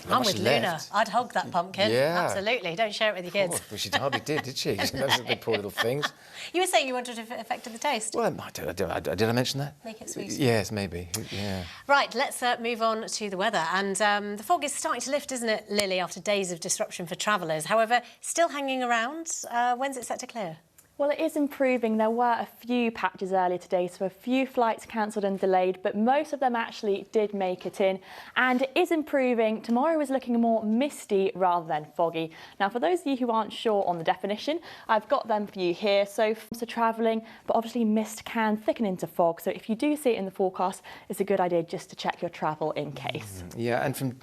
I'm with Luna. I'd hug that pumpkin. Yeah. Absolutely. Don't share it with your kids. Well, she hardly did she? Those are the poor little things. You were saying you wanted to affect the taste. Well, did I mention that? Make it sweet. Yes, maybe. Yeah. Right, let's move on to the weather. And the fog is starting to lift, isn't it, Lily, after days of disruption for travellers? However, still hanging around. When's it set to clear? Well, it is improving. There were a few patches earlier today, so a few flights cancelled and delayed, but most of them actually did make it in. And it is improving. Tomorrow is looking more misty rather than foggy. Now, for those of you who aren't sure on the definition, I've got them for you here. So for travelling, but obviously mist can thicken into fog. So if you do see it in the forecast, it's a good idea just to check your travel in case. Yeah, and from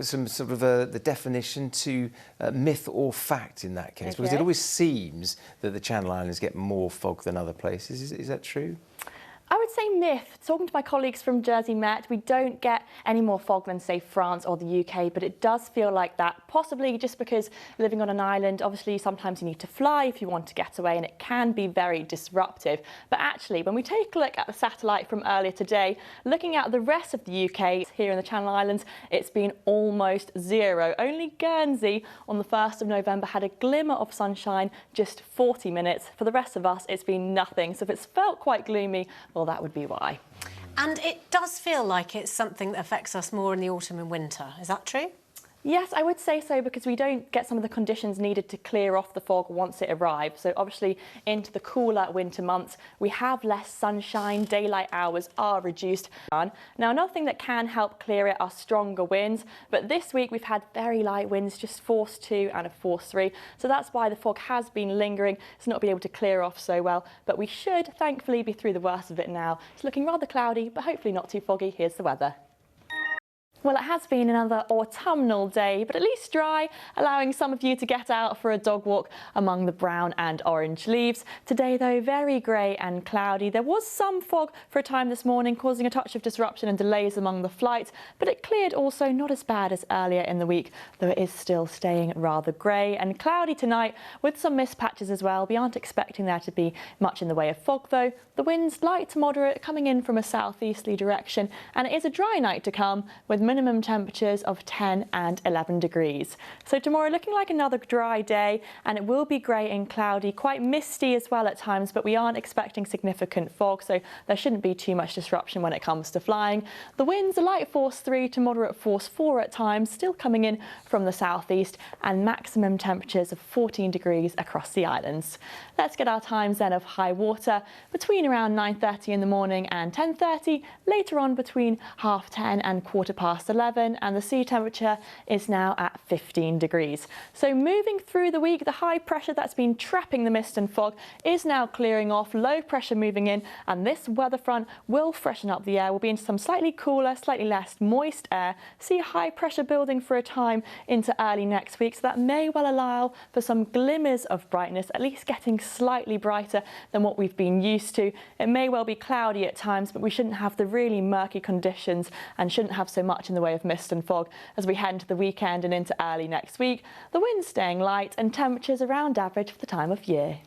some sort of the definition to myth or fact in that case, because it always seems that the Channel Islands get more fog than other places. Is that true? I would say myth. Talking to my colleagues from Jersey Met, we don't get any more fog than, say, France or the UK, but it does feel like that, possibly just because living on an island, obviously sometimes you need to fly if you want to get away, and it can be very disruptive. But actually, when we take a look at the satellite from earlier today, looking at the rest of the UK here in the Channel Islands, it's been almost zero. Only Guernsey on the 1st of November had a glimmer of sunshine, just 40 minutes. For the rest of us, it's been nothing. So if it's felt quite gloomy, well, that would be why. And it does feel like it's something that affects us more in the autumn and winter. Is that true? Yes, I would say so, because we don't get some of the conditions needed to clear off the fog once it arrives. So obviously into the cooler winter months, we have less sunshine, daylight hours are reduced. Now, another thing that can help clear it are stronger winds, but this week we've had very light winds, just force 2 and a force 3. So that's why the fog has been lingering. It's not been able to clear off so well, but we should thankfully be through the worst of it now. It's looking rather cloudy, but hopefully not too foggy. Here's the weather. Well, it has been another autumnal day, but at least dry, allowing some of you to get out for a dog walk among the brown and orange leaves. Today, though, very grey and cloudy. There was some fog for a time this morning, causing a touch of disruption and delays among the flights, but it cleared also, not as bad as earlier in the week, though it is still staying rather grey and cloudy tonight with some mist patches as well. We aren't expecting there to be much in the way of fog, though. The wind's light to moderate, coming in from a southeasterly direction, and it is a dry night to come with minimum temperatures of 10 and 11 degrees. So tomorrow looking like another dry day, and it will be grey and cloudy, quite misty as well at times, but we aren't expecting significant fog, so there shouldn't be too much disruption when it comes to flying. The winds are light force 3 to moderate force 4 at times, still coming in from the southeast, and maximum temperatures of 14 degrees across the islands. Let's get our times then of high water between around 9:30 in the morning and 10:30, later on between 10:30 and 11:15, and the sea temperature is now at 15 degrees. So moving through the week, the high pressure that's been trapping the mist and fog is now clearing off, low pressure moving in, and this weather front will freshen up the air. We'll be into some slightly cooler, slightly less moist air. See high pressure building for a time into early next week, so that may well allow for some glimmers of brightness, at least getting slightly brighter than what we've been used to. It may well be cloudy at times, but we shouldn't have the really murky conditions and shouldn't have so much in the way of mist and fog as we head into the weekend and into early next week. The wind's staying light and temperatures around average for the time of year.